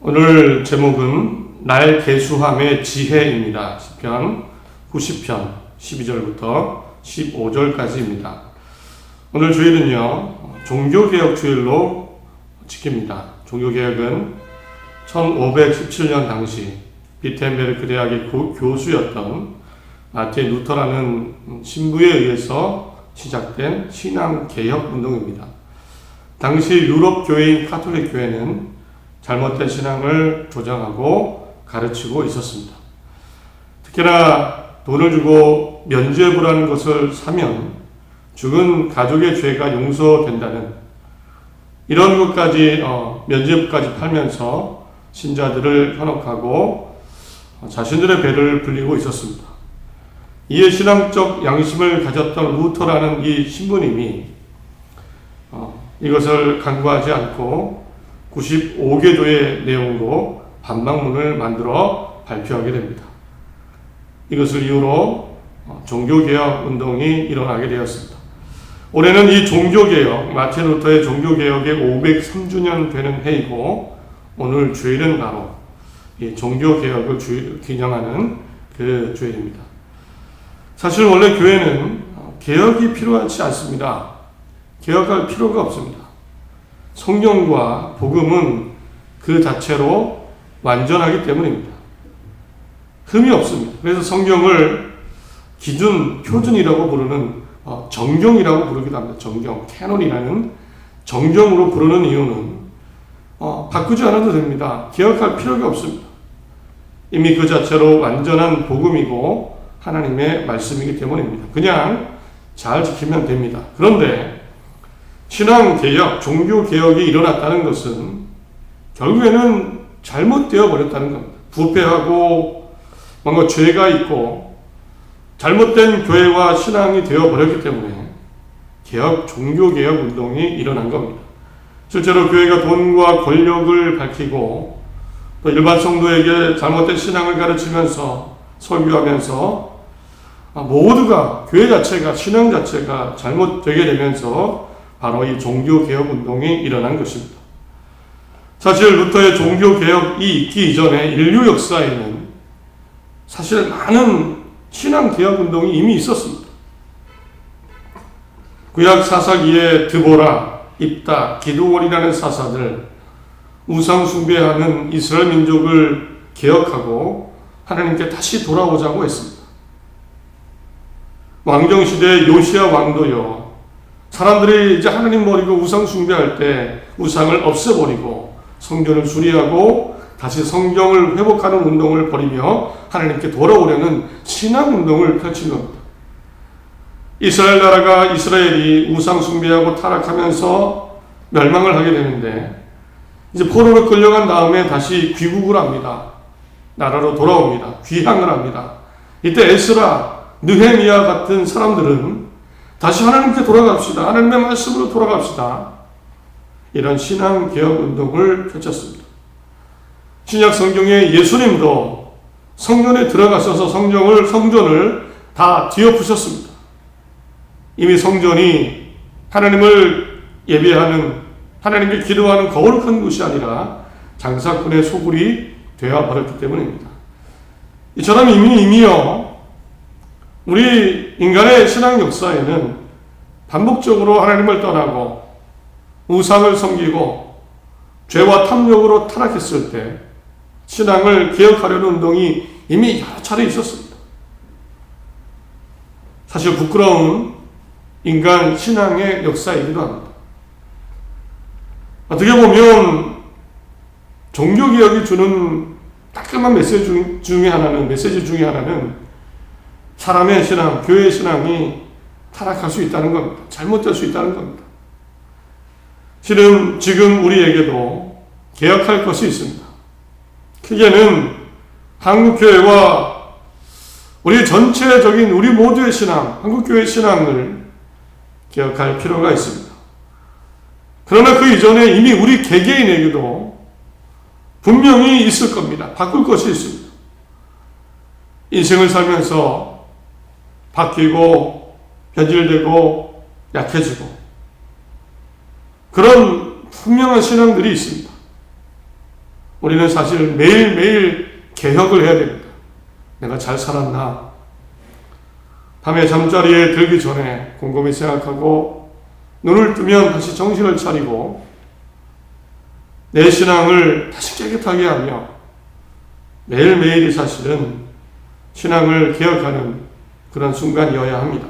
오늘 제목은 날 계수함의 지혜입니다. 시편 90편 12절부터 15절까지입니다. 오늘 주일은요, 종교개혁 주일로 지킵니다. 종교개혁은 1517년 당시 비텐베르크 대학의 교수였던 마틴 루터라는 신부에 의해서 시작된 신앙개혁 운동입니다. 당시 유럽 교회인 카톨릭 교회는 잘못된 신앙을 조장하고 가르치고 있었습니다. 특히나 돈을 주고 면죄부라는 것을 사면 죽은 가족의 죄가 용서된다는 이런 것까지 면죄부까지 팔면서 신자들을 현혹하고 자신들의 배를 불리고 있었습니다. 이에 신앙적 양심을 가졌던 루터라는 이 신부님이 이것을 간과하지 않고 95개조의 내용으로 반박문을 만들어 발표하게 됩니다. 이것을 이유로 종교개혁 운동이 일어나게 되었습니다. 올해는 이 종교개혁, 마틴 루터의 종교개혁의 503주년 되는 해이고, 오늘 주일은 바로 이 종교개혁을 기념하는 그 주일입니다. 사실 원래 교회는 개혁이 필요하지 않습니다. 개혁할 필요가 없습니다. 성경과 복음은 그 자체로 완전하기 때문입니다. 흠이 없습니다. 그래서 성경을 기준, 표준이라고 부르는 정경이라고 부르기도 합니다. 정경, 캐논이라는 정경으로 부르는 이유는 바꾸지 않아도 됩니다. 개혁할 필요가 없습니다. 이미 그 자체로 완전한 복음이고 하나님의 말씀이기 때문입니다. 그냥 잘 지키면 됩니다. 그런데 신앙개혁, 종교개혁이 일어났다는 것은 결국에는 잘못되어 버렸다는 겁니다. 부패하고 뭔가 죄가 있고 잘못된 교회와 신앙이 되어 버렸기 때문에 종교개혁 운동이 일어난 겁니다. 실제로 교회가 돈과 권력을 밝히고 또 일반 성도에게 잘못된 신앙을 가르치면서 설교하면서 모두가 교회 자체가, 신앙 자체가 잘못되게 되면서 바로 이 종교개혁 운동이 일어난 것입니다. 사실 루터의 종교개혁이 있기 이전에 인류 역사에는 사실 많은 신앙개혁 운동이 이미 있었습니다. 구약 사사기에 드보라, 입다, 기드온이라는 사사들, 우상 숭배하는 이스라엘 민족을 개혁하고 하나님께 다시 돌아오자고 했습니다. 왕정시대 요시야 왕도요, 사람들이 이제 하나님 버리고 우상 숭배할 때 우상을 없애버리고 성전을 수리하고 다시 성경을 회복하는 운동을 벌이며 하나님께 돌아오려는 신앙 운동을 펼친 겁니다. 이스라엘 나라가, 이스라엘이 우상 숭배하고 타락하면서 멸망을 하게 되는데 이제 포로로 끌려간 다음에 다시 귀국을 합니다. 나라로 돌아옵니다. 귀향을 합니다. 이때 에스라, 느헤미야 같은 사람들은 다시 하나님께 돌아갑시다. 하나님의 말씀으로 돌아갑시다. 이런 신앙개혁 운동을 펼쳤습니다. 신약 성경에 예수님도 성전에 들어가셔서 성전을 다 뒤엎으셨습니다. 이미 성전이 하나님을 예배하는, 하나님께 기도하는 거룩한 곳이 아니라 장사꾼의 소굴이 되어버렸기 때문입니다. 이처럼 이미요, 우리 인간의 신앙 역사에는 반복적으로 하나님을 떠나고 우상을 섬기고 죄와 탐욕으로 타락했을 때 신앙을 개혁하려는 운동이 이미 여러 차례 있었습니다. 사실 부끄러운 인간 신앙의 역사이기도 합니다. 어떻게 보면 종교개혁이 주는 따끔한 메시지 중에 하나는 사람의 신앙, 교회의 신앙이 타락할 수 있다는 겁니다. 잘못될 수 있다는 겁니다. 실은 지금 우리에게도 개혁할 것이 있습니다. 크게는 한국교회와 우리 전체적인 우리 모두의 신앙, 한국교회의 신앙을 개혁할 필요가 있습니다. 그러나 그 이전에 이미 우리 개개인에게도 분명히 있을 겁니다. 바꿀 것이 있습니다. 인생을 살면서 바뀌고 변질되고 약해지고 그런 분명한 신앙들이 있습니다. 우리는 사실 매일매일 개혁을 해야 됩니다. 내가 잘 살았나? 밤에 잠자리에 들기 전에 곰곰이 생각하고 눈을 뜨면 다시 정신을 차리고 내 신앙을 다시 깨끗하게 하며 매일매일이 사실은 신앙을 개혁하는 그런 순간이어야 합니다.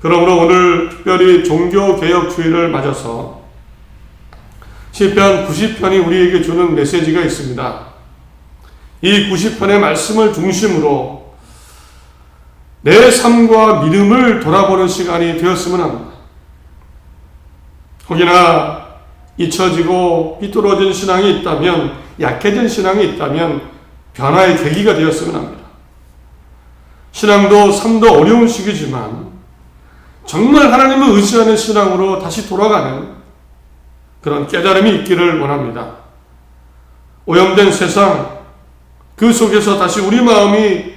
그러므로 오늘 특별히 종교개혁주의를 맞아서 시편 90편이 우리에게 주는 메시지가 있습니다. 이 90편의 말씀을 중심으로 내 삶과 믿음을 돌아보는 시간이 되었으면 합니다. 혹여나 잊혀지고 삐뚤어진 신앙이 있다면, 약해진 신앙이 있다면 변화의 계기가 되었으면 합니다. 신앙도 삶도 어려운 시기지만 정말 하나님을 의지하는 신앙으로 다시 돌아가는 그런 깨달음이 있기를 원합니다. 오염된 세상, 그 속에서 다시 우리 마음이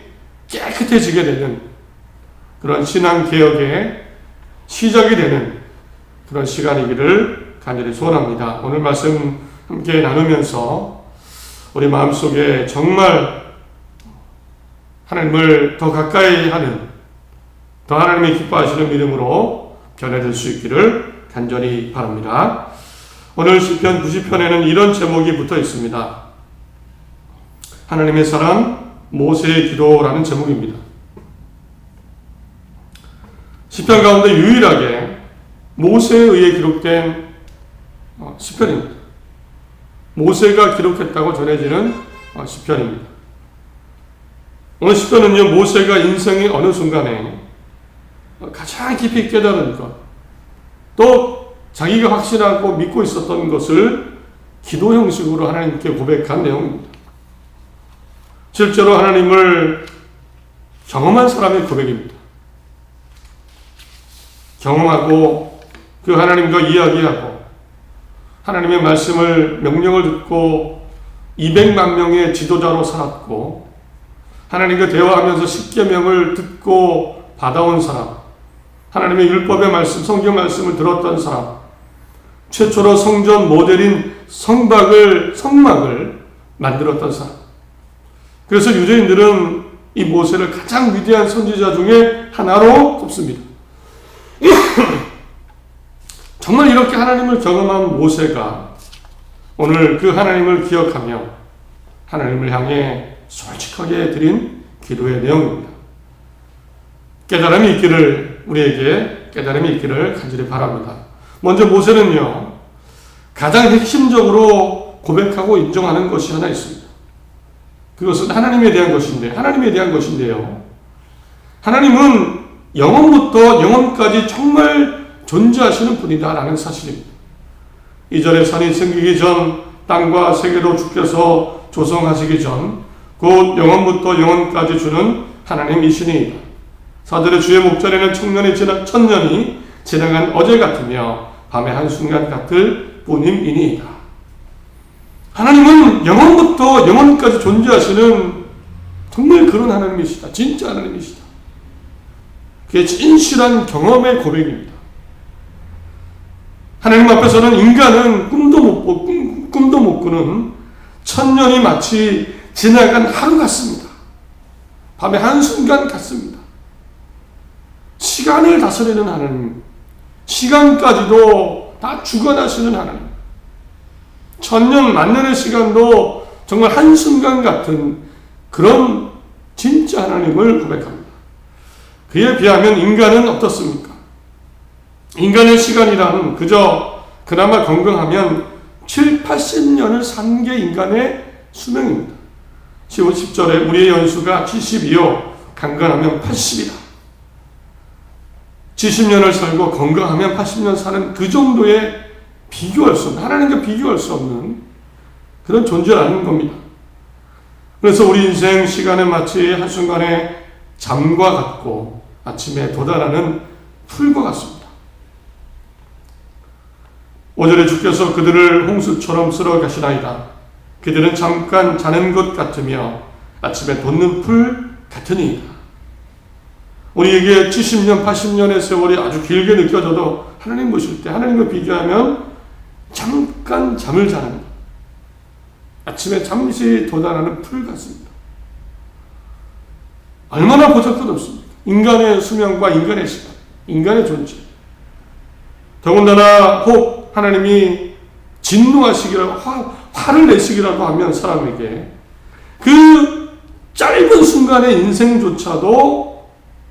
깨끗해지게 되는 그런 신앙개혁의 시작이 되는 그런 시간이기를 간절히 소원합니다. 오늘 말씀 함께 나누면서 우리 마음속에 정말 하나님을 더 가까이 하는, 더 하나님이 기뻐하시는 믿음으로 변화될 수 있기를 간절히 바랍니다. 오늘 시편 90편에는 이런 제목이 붙어 있습니다. 하나님의 사람, 모세의 기도라는 제목입니다. 시편 가운데 유일하게 모세에 의해 기록된 시편입니다. 모세가 기록했다고 전해지는 시편입니다. 오늘 시편은요, 모세가 인생의 어느 순간에 가장 깊이 깨달은 것, 또 자기가 확신하고 믿고 있었던 것을 기도 형식으로 하나님께 고백한 내용입니다. 실제로 하나님을 경험한 사람의 고백입니다. 경험하고 그 하나님과 이야기하고 하나님의 말씀을 명령을 듣고 200만 명의 지도자로 살았고 하나님과 대화하면서 십계명을 듣고 받아온 사람, 하나님의 율법의 말씀, 성경 말씀을 들었던 사람, 최초로 성전 모델인 성막을 만들었던 사람. 그래서 유대인들은 이 모세를 가장 위대한 선지자 중에 하나로 꼽습니다. 정말 이렇게 하나님을 경험한 모세가 오늘 그 하나님을 기억하며 하나님을 향해 솔직하게 드린 기도의 내용입니다. 깨달음이 있기를, 우리에게 깨달음이 있기를 간절히 바랍니다. 먼저 모세는요, 가장 핵심적으로 고백하고 인정하는 것이 하나 있습니다. 그것은 하나님에 대한 것인데요. 하나님은 영원부터 영원까지 정말 존재하시는 분이다라는 사실입니다. 이전에 산이 생기기 전, 땅과 세계도 주께서 조성하시기 전, 곧 영원부터 영원까지 주는 하나님이시니이다. 사절의 주의 목전에는 천년이 지나간 어제 같으며 밤의 한순간 같을 뿐임이니이다. 하나님은 영원부터 영원까지 존재하시는 정말 그런 하나님이시다. 진짜 하나님이시다. 그게 진실한 경험의 고백입니다. 하나님 앞에서는 인간은 꿈도 못 꾸는 천년이 마치 지나간 하루 같습니다. 밤의 한순간 같습니다. 시간을 다스리는 하나님, 시간까지도 다 주관하시는 하나님, 천년 만년의 시간도 정말 한순간 같은 그런 진짜 하나님을 고백합니다. 그에 비하면 인간은 어떻습니까? 인간의 시간이란 그저 그나마 건강하면 7, 80년을 산 게 인간의 수명입니다. 10절에 우리의 연수가 70이요 강건하면 80이다. 70년을 살고 건강하면 80년 사는 그 정도의 비교할 수 없는, 하나님과 비교할 수 없는 그런 존재라는 겁니다. 그래서 우리 인생 시간은 마치 한순간에 잠과 같고 아침에 도달하는 풀과 같습니다. 5절에 주께서 그들을 홍수처럼 쓸어 가시나이다. 그들은 잠깐 자는 것 같으며 아침에 돋는 풀 같으니이다. 우리에게 70년, 80년의 세월이 아주 길게 느껴져도 하나님 보실 때 하나님과 비교하면 잠깐 잠을 자는 것, 아침에 잠시 돋아나는 풀 같습니다. 얼마나 보잘것없습니까? 인간의 수명과 인간의 시간, 인간의 존재. 더군다나 혹 하나님이 진노하시기라고 화를 내시기라고 하면 사람에게 그 짧은 순간의 인생조차도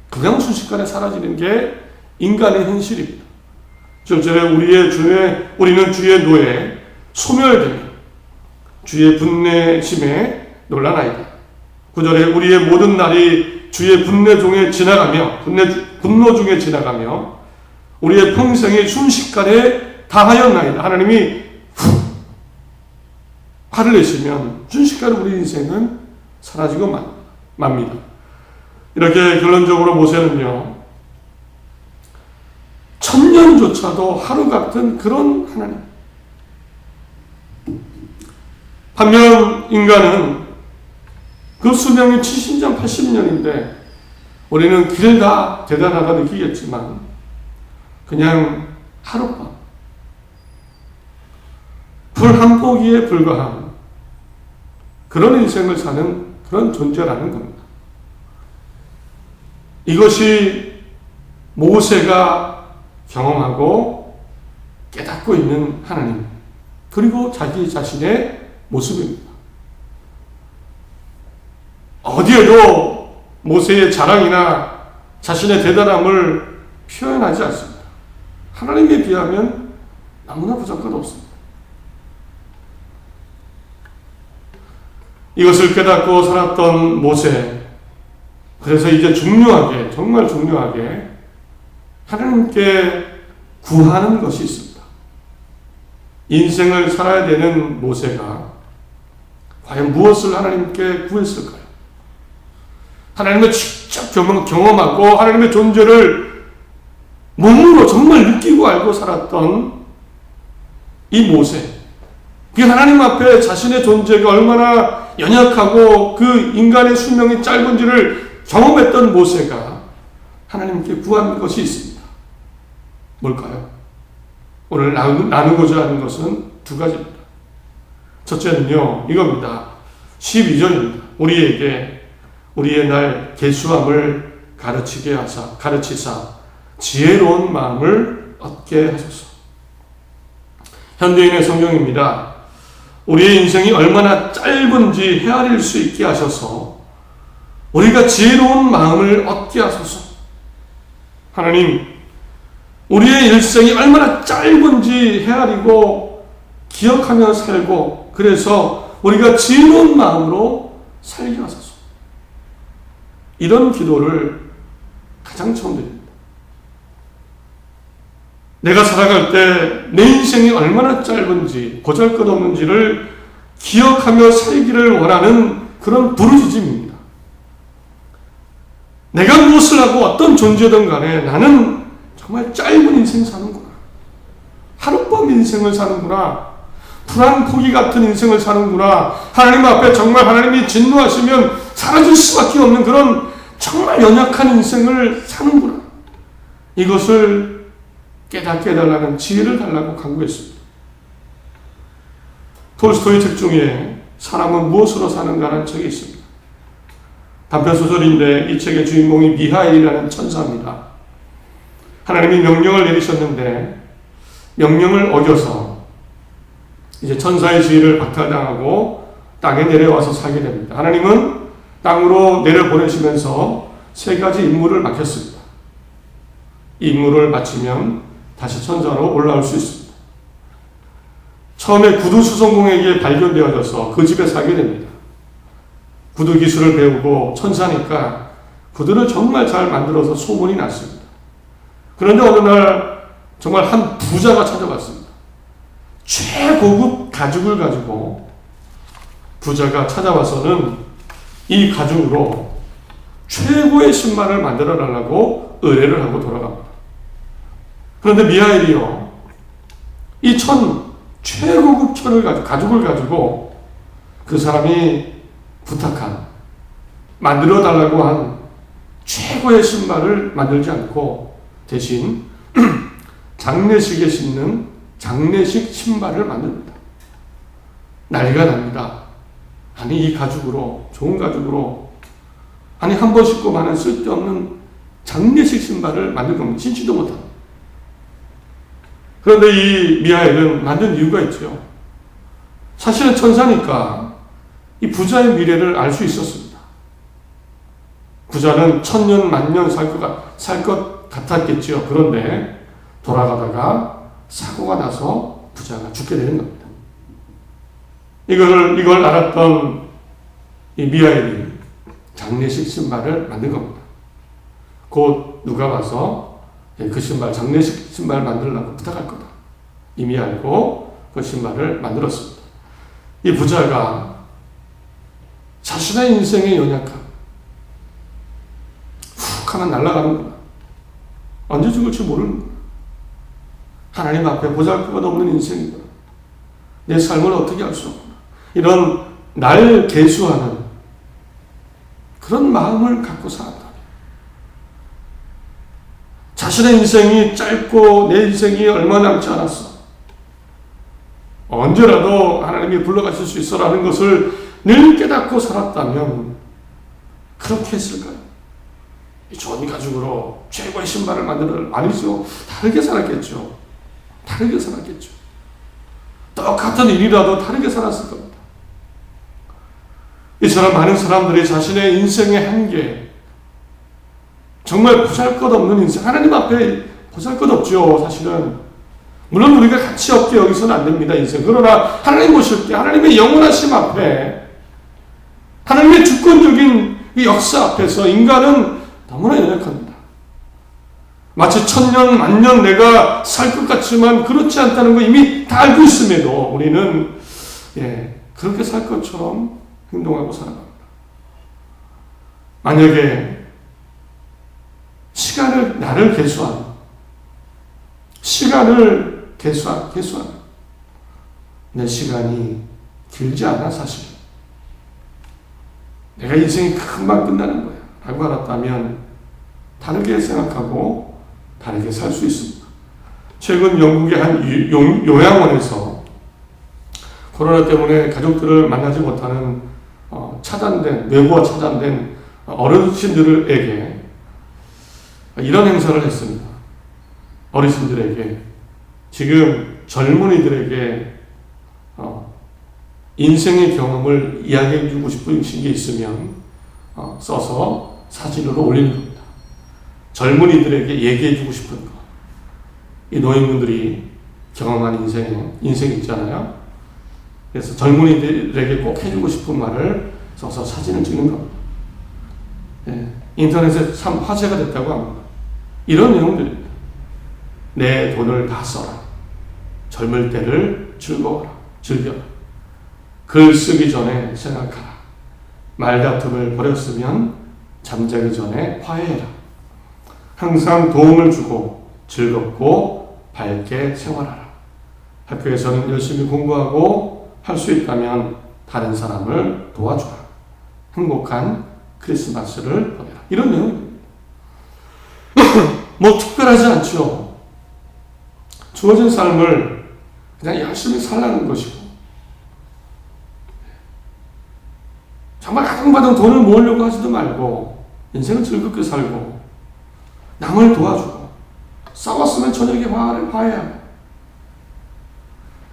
그냥 순식간에 사라지는 게 인간의 현실입니다. 절절에 우리는 주의 노에 소멸되며 주의 분내심에 놀라나이다. 9절에 우리의 모든 날이 주의 분노 중에 지나가며 우리의 평생이 순식간에 다하였나이다. 하나님이 화를 내시면 순식간에 우리 인생은 사라지고 맙니다. 이렇게 결론적으로 모세는요, 천년조차도 하루 같은 그런 하나님. 반면 인간은 그 수명이 70년, 80년인데 우리는 길다 대단하다 느끼겠지만 그냥 하룻밤, 불 한 포기에 불과한 그런 인생을 사는 그런 존재라는 겁니다. 이것이 모세가 경험하고 깨닫고 있는 하나님, 그리고 자기 자신의 모습입니다. 어디에도 모세의 자랑이나 자신의 대단함을 표현하지 않습니다. 하나님에 비하면 너무나 부족하없습니다. 이것을 깨닫고 살았던 모세, 그래서 이제 중요하게, 정말 중요하게 하나님께 구하는 것이 있습니다. 인생을 살아야 되는 모세가 과연 무엇을 하나님께 구했을까요? 하나님을 직접 경험하고 하나님의 존재를 몸으로 정말 느끼고 알고 살았던 이 모세, 그 하나님 앞에 자신의 존재가 얼마나 연약하고 그 인간의 수명이 짧은지를 경험했던 모세가 하나님께 구한 것이 있습니다. 뭘까요? 오늘 나누고자 하는 것은 두 가지입니다. 첫째는요, 이겁니다. 12절입니다. 우리에게 우리의 날 계수함을 가르치사 지혜로운 마음을 얻게 하소서. 현대인의 성경입니다. 우리의 인생이 얼마나 짧은지 헤아릴 수 있게 하셔서 우리가 지혜로운 마음을 얻게 하소서. 하나님, 우리의 일생이 얼마나 짧은지 헤아리고 기억하며 살고, 그래서 우리가 지혜로운 마음으로 살게 하소서. 이런 기도를 가장 처음 드립니다. 내가 살아갈 때 내 인생이 얼마나 짧은지, 보잘것없는지를 기억하며 살기를 원하는 그런 부르짖음입니다. 내가 무엇을 하고 어떤 존재든 간에 나는 정말 짧은 인생 사는구나. 하룻밤 인생을 사는구나. 풀 한 포기 같은 인생을 사는구나. 하나님 앞에 정말 하나님이 진노하시면 사라질 수밖에 없는 그런 정말 연약한 인생을 사는구나. 이것을 깨닫게 해달라는 지혜를 달라고 간구했습니다. 톨스토이 책 중에 사람은 무엇으로 사는가라는 책이 있습니다. 단편소설인데 이 책의 주인공이 미하엘이라는 천사입니다. 하나님이 명령을 내리셨는데 명령을 어겨서 이제 천사의 지위를 박탈당하고 땅에 내려와서 살게 됩니다. 하나님은 땅으로 내려보내시면서 세 가지 임무를 맡겼습니다. 이 임무를 마치면 다시 천사로 올라올 수 있습니다. 처음에 구두 수송공에게 발견되어져서 그 집에 살게 됩니다. 구두 기술을 배우고 천사니까 구두를 정말 잘 만들어서 소문이 났습니다. 그런데 어느 날 정말 한 부자가 찾아왔습니다. 최고급 가죽을 가지고 부자가 찾아와서는 이 가죽으로 최고의 신발을 만들어 달라고 의뢰를 하고 돌아갑니다. 그런데 미하엘이요, 이 최고급 가죽을 가지고 그 사람이 부탁한, 만들어 달라고 한 최고의 신발을 만들지 않고 대신 장례식에 신는 장례식 신발을 만듭니다. 난리가 납니다. 아니 이 가죽으로, 좋은 가죽으로, 아니 한 번 신고 마는 쓸데없는 장례식 신발을 만들 겁니다. 신지도 못합니다. 그런데 이 미하엘은 만든 이유가 있죠. 사실은 천사니까 이 부자의 미래를 알 수 있었습니다. 부자는 천년 만년 살 것 같았겠죠. 그런데 돌아가다가 사고가 나서 부자가 죽게 되는 겁니다. 이걸 알았던 이 미하엘이 장례식 신발을 만든 겁니다. 곧 누가 와서 그 신발, 장례식 신발 만들려고 부탁할 거다. 이미 알고 그 신발을 만들었습니다. 이 부자가 자신의 인생의 연약함, 훅 하면 날아가는구나. 언제 죽을지 모르는구나. 하나님 앞에 보잘것 없는 인생이구나. 내 삶을 어떻게 할 수 없구나. 이런 날 계수하는 그런 마음을 갖고 살았다. 자신의 인생이 짧고 내 인생이 얼마 남지 않았어. 언제라도 하나님이 불러가실 수 있어라는 것을 늘 깨닫고 살았다면 그렇게 했을까요? 이 좋은 가죽으로 최고의 신발을 만들어 아니죠. 다르게 살았겠죠. 다르게 살았겠죠. 똑같은 일이라도 다르게 살았을 겁니다. 이처럼 많은 사람들이 자신의 인생의 한계, 정말 보잘것없는 인생, 하나님 앞에 보잘것없죠. 사실은 물론 우리가 가치 없게 여기서는 안 됩니다. 인생. 그러나 하나님 보실 때 하나님의 영원하심 앞에, 하나님의 주권적인 이 역사 앞에서 인간은 너무나 연약합니다. 마치 천년 만년 내가 살 것 같지만 그렇지 않다는 거 이미 다 알고 있음에도 우리는 그렇게 살 것처럼 행동하고 살아갑니다. 만약에 나를 계수하는, 시간을 계수하는, 내 시간이 길지 않아, 사실. 내가 인생이 금방 끝나는 거야. 라고 알았다면, 다르게 생각하고, 다르게 살 수 있습니다. 최근 영국의 한 요양원에서 코로나 때문에 가족들을 만나지 못하는 외부와 차단된 어르신들에게 이런 행사를 했습니다. 어르신들에게, 지금 젊은이들에게 인생의 경험을 이야기해 주고 싶은 게 있으면 써서 사진으로 올리는 겁니다. 젊은이들에게 얘기해 주고 싶은 거. 이 노인분들이 경험한 인생 있잖아요. 그래서 젊은이들에게 꼭 해주고 싶은 말을 써서 사진을 찍는 겁니다. 인터넷에 참 화제가 됐다고 합니다. 이런 내용들입니다. 내 돈을 다 써라. 젊을 때를 즐거워라. 즐겨라. 글 쓰기 전에 생각하라. 말다툼을 버렸으면 잠자기 전에 화해해라. 항상 도움을 주고 즐겁고 밝게 생활하라. 학교에서는 열심히 공부하고 할 수 있다면 다른 사람을 도와주라. 행복한 크리스마스를 보내라. 이런 내용입니다. 뭐 특별하지 않죠. 주어진 삶을 그냥 열심히 살라는 것이고, 정말 가정받은 돈을 모으려고 하지도 말고 인생을 즐겁게 살고 남을 도와주고, 싸웠으면 저녁에 화해하고,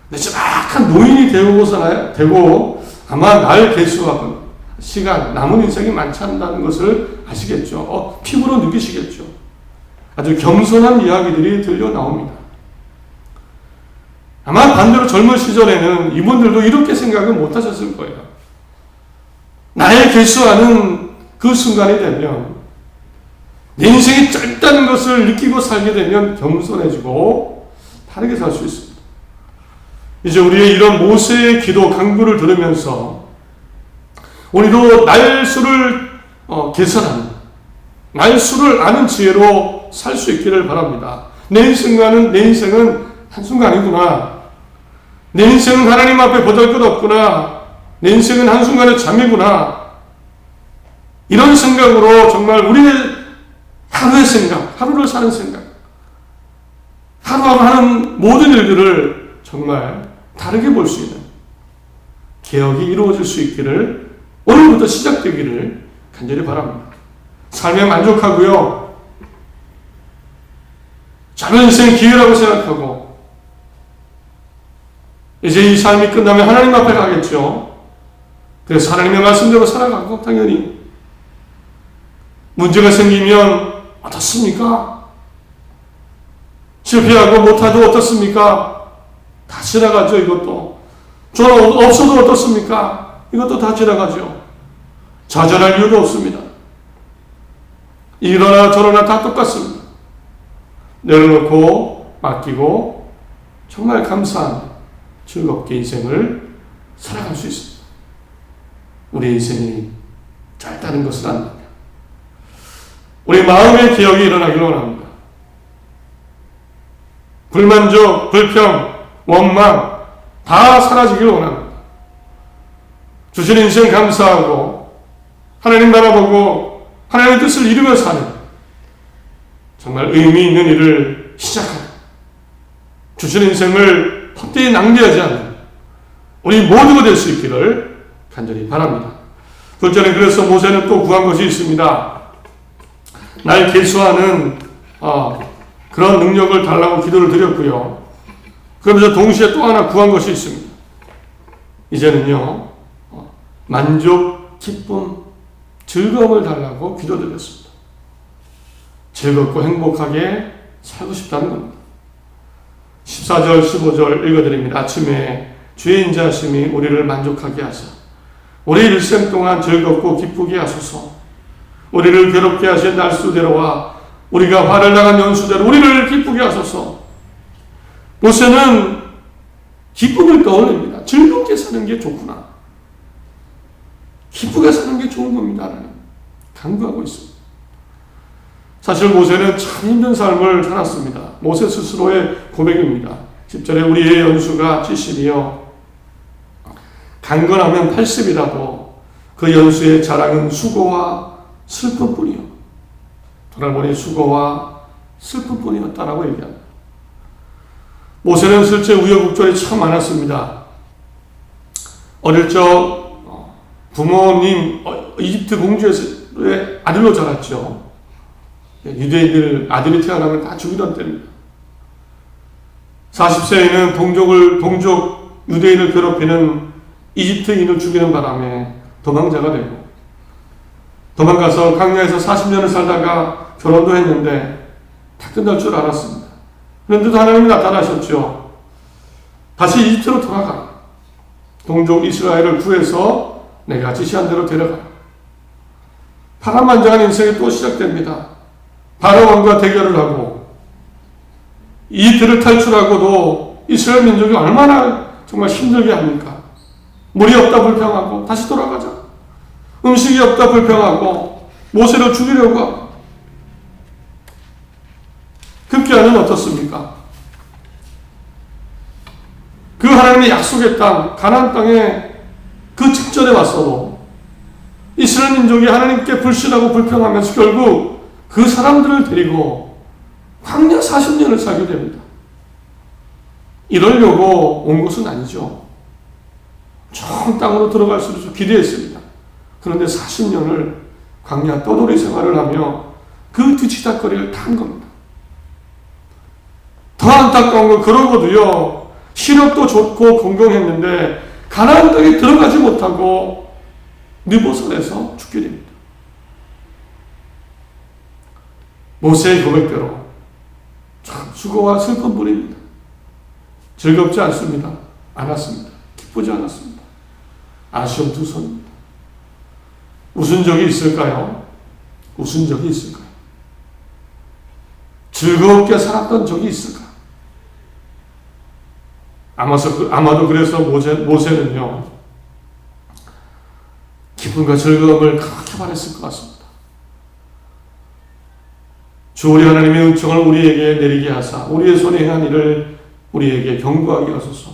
내 정확한 노인이 되고 아마 날 계수하고 시간, 남은 인생이 많지 않다는 것을 아시겠죠. 피부로 느끼시겠죠. 아주 겸손한 이야기들이 들려 나옵니다. 아마 반대로 젊은 시절에는 이분들도 이렇게 생각은 못 하셨을 거예요. 나의 계수하는 그 순간이 되면, 내 인생이 짧다는 것을 느끼고 살게 되면 겸손해지고 다르게 살 수 있습니다. 이제 우리의 이런 모세의 기도 강구를 들으면서 우리도 날수를 계산하는, 날수를 아는 지혜로 살 수 있기를 바랍니다. 내 인생은 한순간이구나. 내 인생은 하나님 앞에 보잘것없구나. 내 인생은 한순간의 잠이구나. 이런 생각으로 정말 우리의 하루의 생각, 하루를 사는 생각, 하루하루 하는 모든 일들을 정말 다르게 볼 수 있는 개혁이 이루어질 수 있기를 오늘부터 시작되기를 간절히 바랍니다. 삶에 만족하고요. 작은 인생 기회라고 생각하고 이제 이 삶이 끝나면 하나님 앞에 가겠죠. 그래서 하나님의 말씀대로 살아가고 당연히 문제가 생기면 어떻습니까? 실패하고 못하도 어떻습니까? 다 지나가죠. 이것도. 저는 없어도 어떻습니까? 이것도 다 지나가죠. 좌절할 이유가 없습니다. 이러나 저러나 다 똑같습니다. 내려놓고 맡기고 정말 감사한 즐겁게 인생을 살아갈 수 있습니다. 우리 인생이 짧다는 것을 압니다. 우리 마음의 개혁이 일어나기를 원합니다. 불만족, 불평, 원망 다 사라지기를 원합니다. 주신 인생 감사하고 하나님 바라보고 하나님의 뜻을 이루며 사는 정말 의미 있는 일을 시작하는 주신 인생을 헛되이 낭비하지 않는 우리 모두가 될 수 있기를 간절히 바랍니다. 둘째는 그래서 모세는 또 구한 것이 있습니다. 날 계수하는 그런 능력을 달라고 기도를 드렸고요. 그러면서 동시에 또 하나 구한 것이 있습니다. 이제는요, 만족, 기쁨, 즐거움을 달라고 기도드렸습니다. 즐겁고 행복하게 살고 싶다는 겁니다. 14절, 15절 읽어드립니다. 아침에 주의 인자하심이 우리를 만족하게 하사 우리 일생 동안 즐겁고 기쁘게 하소서. 우리를 괴롭게 하신 날수대로와 우리가 화를 당한 연수대로 우리를 기쁘게 하소서. 모세는 기쁨을 떠올립니다. 즐겁게 사는 게 좋구나. 기쁘게 사는 게 좋은 겁니다. 라는 강구하고 있습니다. 사실 모세는 참 힘든 삶을 살았습니다. 모세 스스로의 고백입니다. 10절에 우리의 연수가 70이요. 강건하면 80이라도 그 연수의 자랑은 수고와 슬픔뿐이요. 돌아보니 수고와 슬픔뿐이었다라고 얘기합니다. 모세는 실제 우여곡절이 참 많았습니다. 어릴 적 부모님 이집트 공주의 아들로 자랐죠. 유대인들 아들이 태어나면 다 죽이던 때입니다. 40세에는 동족 유대인을 괴롭히는 이집트인을 죽이는 바람에 도망자가 되고 도망가서 광야에서 40년을 살다가 결혼도 했는데 다 끝날 줄 알았습니다. 그런데도 하나님이 나타나셨죠. 다시 이집트로 돌아가. 동족 이스라엘을 구해서 내가 지시한 대로 데려가. 파란만장한 인생이 또 시작됩니다. 바로왕과 대결을 하고 이집트를 탈출하고도 이스라엘 민족이 얼마나 정말 힘들게 합니까? 물이 없다 불평하고 다시 돌아가자. 음식이 없다 불평하고 모세를 죽이려고 하고 급기야는 어떻습니까? 그 하나님의 약속의 땅 가나안 땅에 그 직전에 왔어도 이스라엘 민족이 하나님께 불신하고 불평하면서 결국 그 사람들을 데리고 광야 40년을 살게 됩니다. 이러려고 온 것은 아니죠. 좋은 땅으로 들어갈 수 있어서 기대했습니다. 그런데 40년을 광야 떠돌이 생활을 하며 그 뒤치다거리를 다 한 겁니다. 더 안타까운 건 그러고도요. 시력도 좋고 건강했는데 가나안 땅에 들어가지 못하고 느보산에서 죽게 됩니다. 모세의 고백대로 참 수고와 슬픔뿐입니다. 즐겁지 않습니다. 않았습니다. 기쁘지 않았습니다. 아쉬움 투성입니다. 웃은 적이 있을까요? 웃은 적이 있을까요? 즐겁게 살았던 적이 있을까요? 아마도 그래서 모세는요, 기쁨과 즐거움을 그렇게 바랬을 것 같습니다. 주 우리 하나님의 은총을 우리에게 내리게 하사 우리의 손에 행한 일을 우리에게 경고하게 하소서.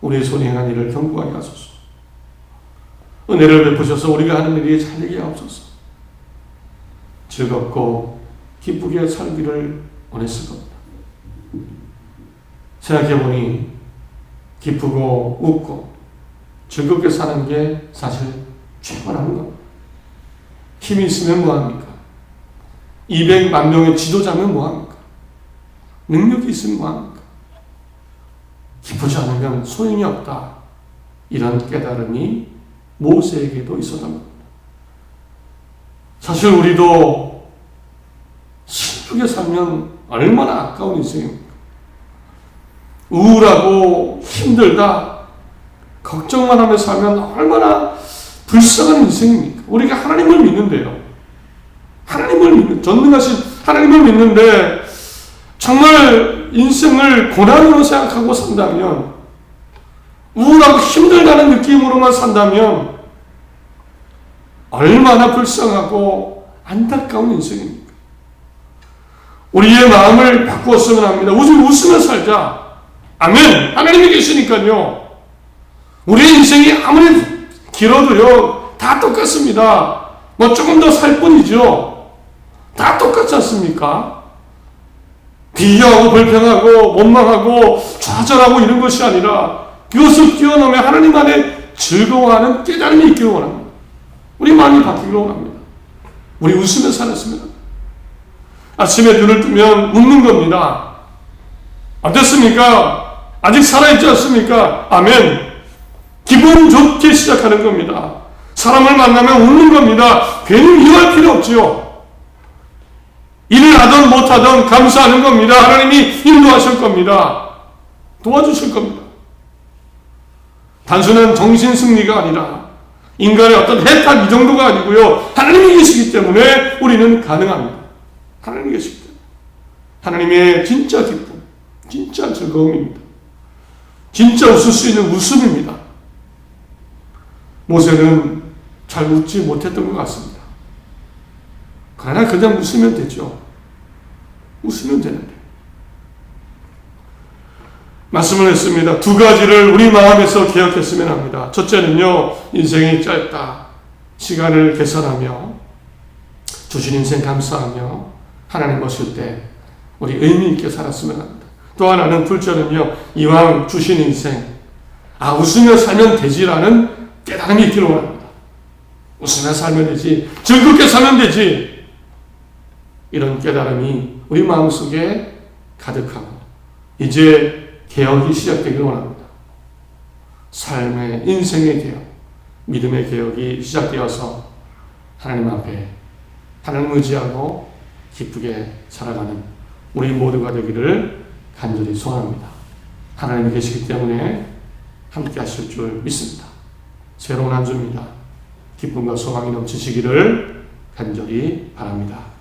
우리의 손에 행한 일을 경고하게 하소서. 은혜를 베푸셔서 우리가 하는 일이 잘 되게 하옵소서. 즐겁고 기쁘게 살기를 원했을 겁니다. 생각해보니 기쁘고 웃고 즐겁게 사는 게 사실 최고라는 겁니다. 힘이 있으면 뭐합니까? 200만 명의 지도자면 뭐합니까? 능력이 있으면 뭐합니까? 기쁘지 않으면 소용이 없다. 이런 깨달음이 모세에게도 있었던 겁니다. 사실 우리도 슬프게 살면 얼마나 아까운 인생입니까? 우울하고 힘들다, 걱정만 하며 살면 얼마나 불쌍한 인생입니까? 우리가 하나님을 믿는데요. 전능하신 하나님을 믿는데 정말 인생을 고난으로 생각하고 산다면, 우울하고 힘들다는 느낌으로만 산다면 얼마나 불쌍하고 안타까운 인생입니까? 우리의 마음을 바꾸었으면 합니다. 웃으며 살자. 아멘. 하나님이 계시니까요. 우리의 인생이 아무리 길어도요, 다 똑같습니다. 뭐 조금 더 살 뿐이죠. 다 똑같지 않습니까? 비교하고 불평하고 원망하고 좌절하고 이런 것이 아니라 그것을 뛰어넘어 하나님 안에 즐거워하는 깨달음이 있기를 원합니다. 우리 마음이 바뀌기를 원합니다. 우리 웃으며 살았으면 합니다. 아침에 눈을 뜨면 웃는 겁니다. 어땠습니까? 아직 살아있지 않습니까? 아멘. 기분 좋게 시작하는 겁니다. 사람을 만나면 웃는 겁니다. 괜히 미워할 필요 없지요. 일을 하든 못하든 감사하는 겁니다. 하나님이 인도하실 겁니다. 도와주실 겁니다. 단순한 정신승리가 아니라 인간의 어떤 해탈 이 정도가 아니고요. 하나님이 계시기 때문에 우리는 가능합니다. 하나님이 계시기 때문에. 하나님의 진짜 기쁨, 진짜 즐거움입니다. 진짜 웃을 수 있는 웃음입니다. 모세는 잘 웃지 못했던 것 같습니다. 그러나 그냥 웃으면 되죠. 웃으면 되는데. 말씀을 했습니다. 두 가지를 우리 마음에서 기억했으면 합니다. 첫째는요, 인생이 짧다. 시간을 계산하며 주신 인생 감사하며 하나님 보실 때 우리 의미 있게 살았으면 합니다. 또 하나는, 둘째는요, 이왕 주신 인생, 웃으며 살면 되지라는 깨달음이 있기를 원합니다. 웃으며 살면 되지, 즐겁게 살면 되지, 이런 깨달음이 우리 마음속에 가득하고 이제 개혁이 시작되기를 원합니다. 삶의, 인생의 개혁, 믿음의 개혁이 시작되어서 하나님 앞에 하나님 의지하고 기쁘게 살아가는 우리 모두가 되기를 간절히 소원합니다. 하나님이 계시기 때문에 함께 하실 줄 믿습니다. 새로운 한 주입니다. 기쁨과 소망이 넘치시기를 간절히 바랍니다.